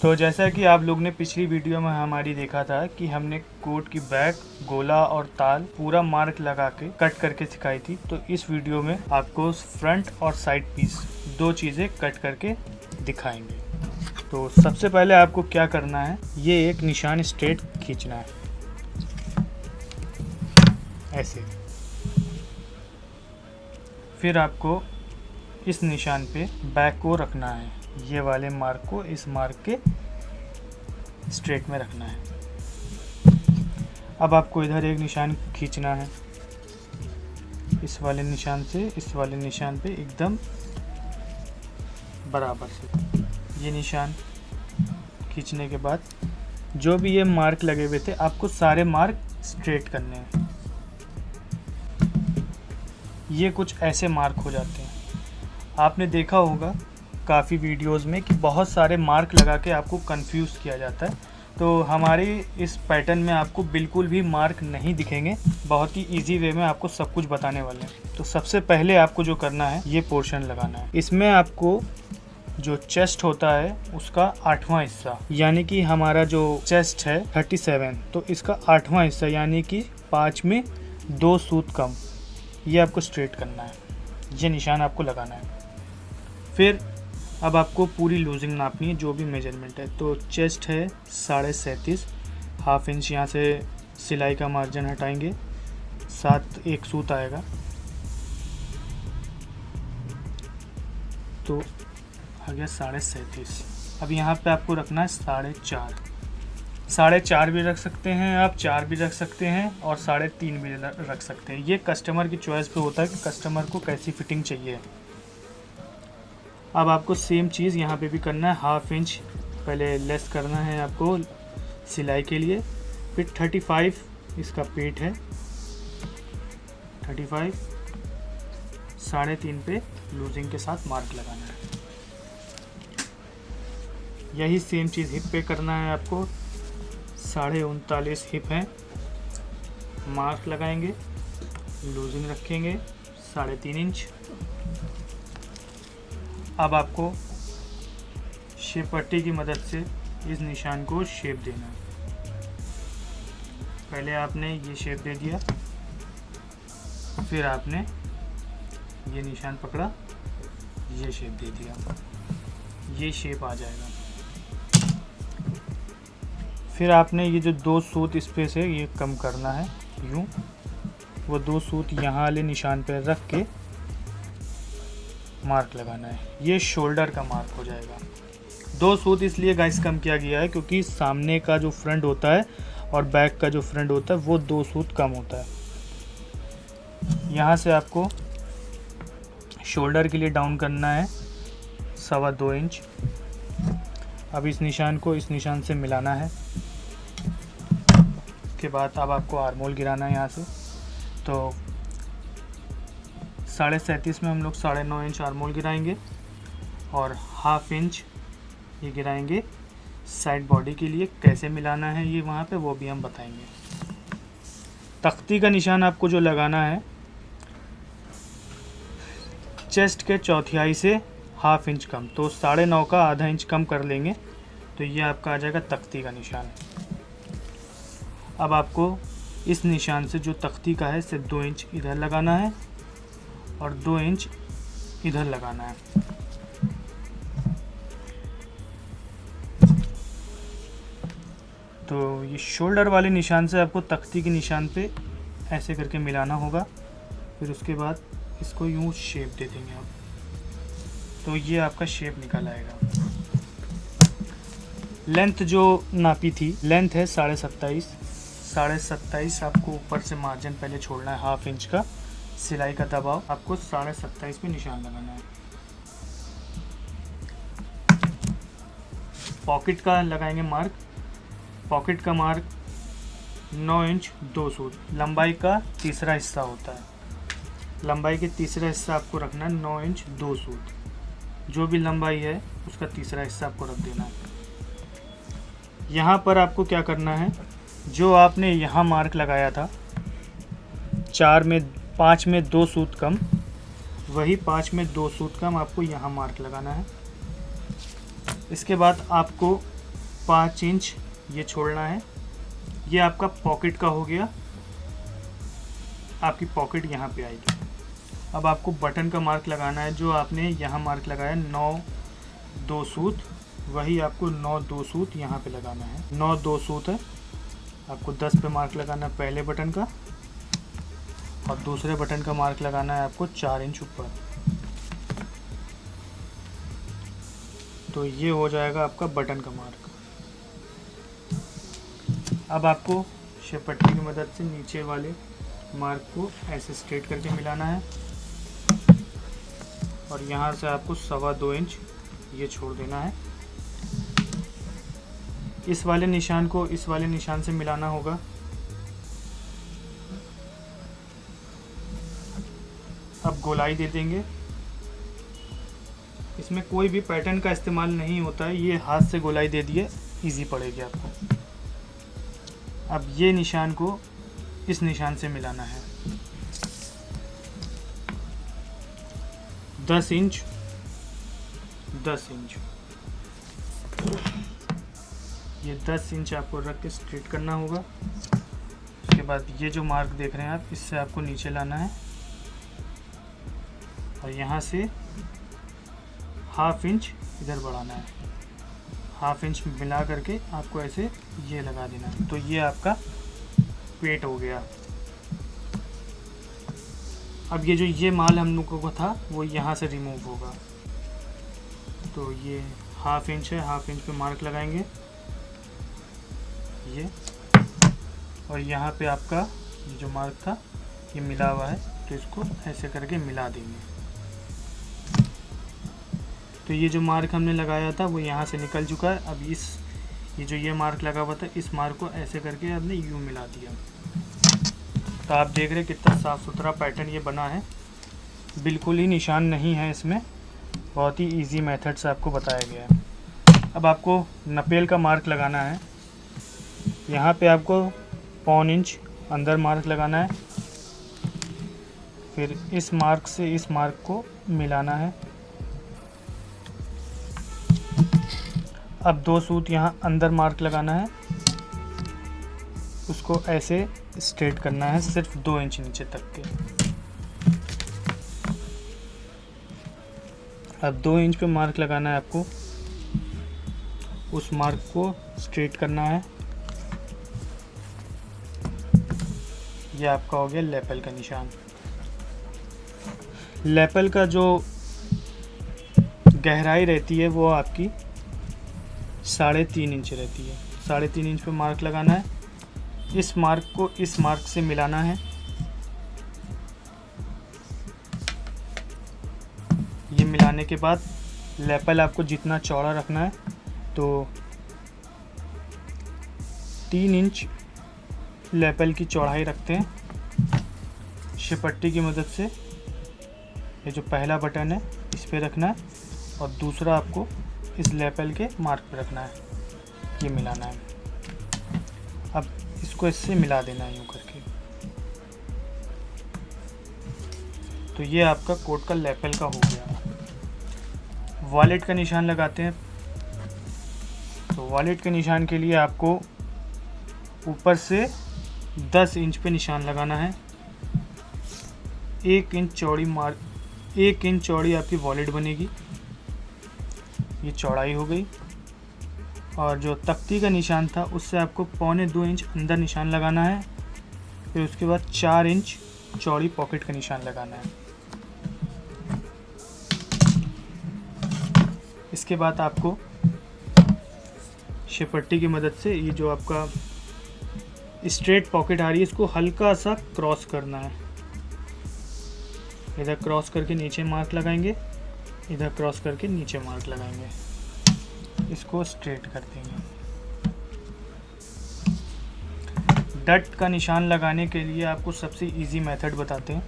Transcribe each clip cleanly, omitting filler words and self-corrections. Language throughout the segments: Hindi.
तो जैसा कि आप लोग ने पिछली वीडियो में हमारी देखा था कि हमने कोट की बैक, गोला और ताल पूरा मार्क लगा के कट करके सिखाई थी। तो इस वीडियो में आपको फ्रंट और साइड पीस दो चीज़ें कट करके दिखाएंगे। तो सबसे पहले आपको क्या करना है, ये एक निशान स्ट्रेट खींचना है ऐसे। फिर आपको इस निशान पे बैक को रखना है, ये वाले मार्क को इस मार्क के स्ट्रेट में रखना है। अब आपको इधर एक निशान खींचना है, इस वाले निशान से इस वाले निशान पे एकदम बराबर से। ये निशान खींचने के बाद जो भी ये मार्क लगे हुए थे आपको सारे मार्क स्ट्रेट करने हैं। ये कुछ ऐसे मार्क हो जाते हैं। आपने देखा होगा काफ़ी वीडियोस में कि बहुत सारे मार्क लगा के आपको कंफ्यूज किया जाता है। तो हमारे इस पैटर्न में आपको बिल्कुल भी मार्क नहीं दिखेंगे, बहुत ही इजी वे में आपको सब कुछ बताने वाले हैं। तो सबसे पहले आपको जो करना है, ये पोर्शन लगाना है। इसमें आपको जो चेस्ट होता है उसका 8वां हिस्सा, यानी कि हमारा जो चेस्ट है 37, तो इसका 8वां हिस्सा यानी कि 5 में 2 सूत कम, ये आपको स्ट्रेट करना है। ये निशान आपको लगाना है। फिर अब आपको पूरी लूजिंग नापनी है, जो भी मेजरमेंट है। तो चेस्ट है 37.5, हाफ इंच यहाँ से सिलाई का मार्जिन हटाएंगे, 7 एक सूत आएगा, तो आ गया 37.5। अब यहाँ पे आपको रखना है 4.5। 4.5 भी रख सकते हैं आप, 4 भी रख सकते हैं और 3.5 भी रख सकते हैं। ये कस्टमर की चॉइस पे होता है कि कस्टमर को कैसी फिटिंग चाहिए। अब आपको सेम चीज़ यहाँ पे भी करना है, हाफ इंच पहले लेस करना है आपको सिलाई के लिए। फिर 35 इसका पेट है, 35 3.5 पे लूजिंग के साथ मार्क लगाना है। यही सेम चीज़ हिप पे करना है आपको, 39.5 हिप है, मार्क लगाएंगे, लूजिंग रखेंगे 3.5 इंच। अब आपको शेप पट्टी की मदद से इस निशान को शेप देना है। पहले आपने ये शेप दे दिया, फिर आपने ये निशान पकड़ा, ये शेप दे दिया, ये शेप आ जाएगा। फिर आपने ये जो 2 सूत स्पेस है ये कम करना है, यूँ वो 2 सूत यहाँ वाले निशान पर रख के मार्क लगाना है। ये शोल्डर का मार्क हो जाएगा। 2 सूत इसलिए गाइस कम किया गया है क्योंकि सामने का जो फ्रंट होता है और बैक का जो फ्रंट होता है वो 2 सूत कम होता है। यहाँ से आपको शोल्डर के लिए डाउन करना है 2.25 इंच। अब इस निशान को इस निशान से मिलाना है। उसके बाद अब आपको आर्मोल गिराना है यहाँ से। तो 37.5 में हम लोग 9.5 इंच आर्मोल गिराएंगे और हाफ इंच ये गिराएंगे साइड बॉडी के लिए। कैसे मिलाना है ये वहाँ पे वो भी हम बताएंगे। तख्ती का निशान आपको जो लगाना है चेस्ट के चौथाई से हाफ इंच कम, तो 9.5 का आधा इंच कम कर लेंगे, तो ये आपका आ जाएगा तख्ती का निशान। अब आपको इस निशान से जो तख्ती का है सिर्फ 2 इंच इधर लगाना है और 2 इंच इधर लगाना है। तो ये शोल्डर वाले निशान से आपको तख्ती के निशान पे ऐसे करके मिलाना होगा। फिर उसके बाद इसको यूँ शेप दे देंगे आप, तो ये आपका शेप निकल आएगा। लेंथ जो नापी थी, लेंथ है 27.5 आपको ऊपर से मार्जिन पहले छोड़ना है हाफ इंच का। सिलाई का दबाव आपको 27.5 पे निशान लगाना है। पॉकेट का लगाएंगे मार्क। पॉकेट का मार्क 9 इंच 2 सूत, लंबाई का तीसरा हिस्सा होता है। लंबाई के तीसरा हिस्सा आपको रखना है 9 इंच 2 सूत। जो भी लंबाई है उसका तीसरा हिस्सा आपको रख देना है। यहाँ पर आपको क्या करना है, जो आपने यहाँ मार्क लगाया था 5 में 2 सूत कम, वही 5 में 2 सूत कम आपको यहाँ मार्क लगाना है। इसके बाद आपको 5 इंच ये छोड़ना है। ये आपका पॉकेट का हो गया, आपकी पॉकेट यहाँ पे आएगी। अब आपको बटन का मार्क लगाना है, जो आपने यहाँ मार्क लगाया 9 2 सूत, वही आपको 9 2 सूत यहाँ पे लगाना है। 9 2 सूत है, आपको 10 पे मार्क लगाना है पहले बटन का, और दूसरे बटन का मार्क लगाना है आपको 4 इंच ऊपर। तो ये हो जाएगा आपका बटन का मार्क। अब आपको शेप पट्टी की मदद से नीचे वाले मार्क को ऐसे स्ट्रेट करके मिलाना है, और यहाँ से आपको 2.25 इंच ये छोड़ देना है। इस वाले निशान को इस वाले निशान से मिलाना होगा। अब गोलाई दे देंगे। इसमें कोई भी पैटर्न का इस्तेमाल नहीं होता है, ये हाथ से गोलाई दे दिए, इजी पड़ेगी आपको। अब ये निशान को इस निशान से मिलाना है। 10 इंच 10 इंच, ये 10 इंच आपको रख के स्ट्रेट करना होगा। उसके बाद ये जो मार्क देख रहे हैं आप, इससे आपको नीचे लाना है, और यहाँ से 1/2 इंच इधर बढ़ाना है। 1/2 इंच मिला करके आपको ऐसे ये लगा देना है। तो ये आपका पेट हो गया। अब ये जो ये माल हम लोगों को था वो यहाँ से रिमूव होगा। तो ये 1/2 इंच है, 1/2 इंच पे मार्क लगाएंगे ये, और यहाँ पे आपका ये जो मार्क था ये मिला हुआ है, तो इसको ऐसे करके मिला देंगे। तो ये जो मार्क हमने लगाया था वो यहाँ से निकल चुका है। अब ये जो ये मार्क लगा हुआ था, इस मार्क को ऐसे करके हमने यूँ मिला दिया। तो आप देख रहे हैं कितना साफ़ सुथरा पैटर्न ये बना है, बिल्कुल ही निशान नहीं है इसमें, बहुत ही इजी मेथड से आपको बताया गया है। अब आपको नपेल का मार्क लगाना है। यहाँ पे आपको 1/4 इंच अंदर मार्क लगाना है, फिर इस मार्क से इस मार्क को मिलाना है। अब 2 सूत यहाँ अंदर मार्क लगाना है, उसको ऐसे स्ट्रेट करना है सिर्फ 2 इंच नीचे तक के। अब 2 इंच पे मार्क लगाना है आपको, उस मार्क को स्ट्रेट करना है। ये आपका हो गया लेपल का निशान। लेपल का जो गहराई रहती है वो आपकी 3.5 इंच रहती है। 3.5 इंच पे मार्क लगाना है। इस मार्क को इस मार्क से मिलाना है। ये मिलाने के बाद लेपल आपको जितना चौड़ा रखना है, तो 3 इंच लेपल की चौड़ाई रखते हैं। शिपट्टी की मदद से ये जो पहला बटन है इस पे रखना है, और दूसरा आपको इस लेपल के मार्क पे रखना है, ये मिलाना है। अब इसको इससे मिला देना है यूँ करके। तो ये आपका कोट का लेपल का हो गया। वॉलेट का निशान लगाते हैं। तो वॉलेट के निशान के लिए आपको ऊपर से 10 इंच पे निशान लगाना है। 1 इंच चौड़ी आपकी वॉलेट बनेगी। ये चौड़ाई हो गई। और जो तख्ती का निशान था उससे आपको 1.25 इंच अंदर निशान लगाना है। फिर उसके बाद 4 इंच चौड़ी पॉकेट का निशान लगाना है। इसके बाद आपको शिपट्टी की मदद से ये जो आपका स्ट्रेट पॉकेट आ रही है इसको हल्का सा क्रॉस करना है। इधर क्रॉस करके नीचे मार्क लगाएंगे, इधर क्रॉस करके नीचे मार्क लगाएंगे, इसको स्ट्रेट कर देंगे। डट का निशान लगाने के लिए आपको सबसे इजी मेथड बताते हैं।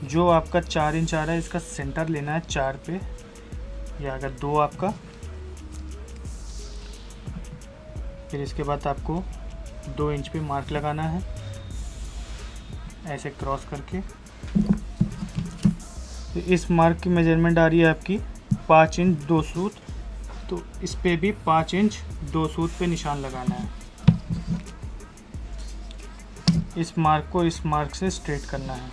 जो आपका 4 इंच आ रहा है इसका सेंटर लेना है 4 पे, या अगर 2 आपका। फिर इसके बाद आपको 2 इंच पे मार्क लगाना है ऐसे क्रॉस करके। तो इस मार्क की मेजरमेंट आ रही है आपकी 5 इंच 2 सूत, तो इस पे भी 5 इंच 2 सूत पे निशान लगाना है। इस मार्क को इस मार्क से स्ट्रेट करना है।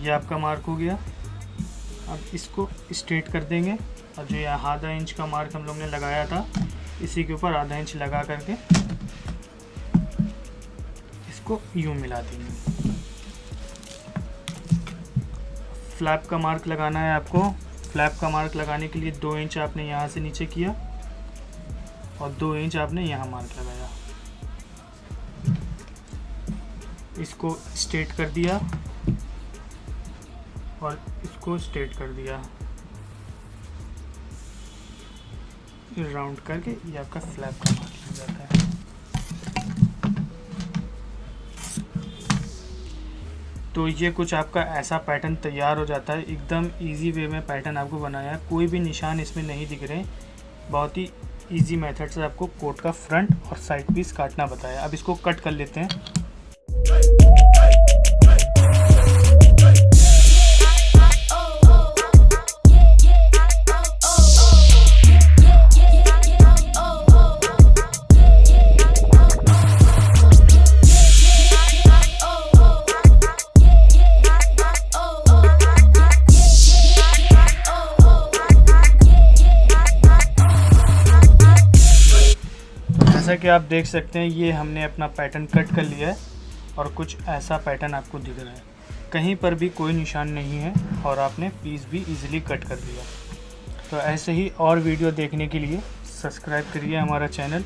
ये आपका मार्क हो गया। अब इसको स्ट्रेट कर देंगे और जो यहाँ आधा इंच का मार्क हम लोग ने लगाया था इसी के ऊपर आधा इंच लगा करके इसको यूं मिला देंगे। फ्लैप का मार्क लगाना है आपको। फ्लैप का मार्क लगाने के लिए 2 इंच आपने यहाँ से नीचे किया और 2 इंच आपने यहाँ मार्क लगाया। इसको स्ट्रेट कर दिया और इसको स्ट्रेट कर दिया, राउंड करके ये आपका फ्लैप का मार्क लग जाता है। तो ये कुछ आपका ऐसा पैटर्न तैयार हो जाता है। एकदम इजी वे में पैटर्न आपको बनाया है, कोई भी निशान इसमें नहीं दिख रहे। बहुत ही इजी मेथड से आपको कोट का फ्रंट और साइड पीस काटना बताया। अब इसको कट कर लेते हैं। जैसा कि आप देख सकते हैं ये हमने अपना पैटर्न कट कर लिया है और कुछ ऐसा पैटर्न आपको दिख रहा है। कहीं पर भी कोई निशान नहीं है और आपने पीस भी इजीली कट कर लिया। तो ऐसे ही और वीडियो देखने के लिए सब्सक्राइब करिए हमारा चैनल।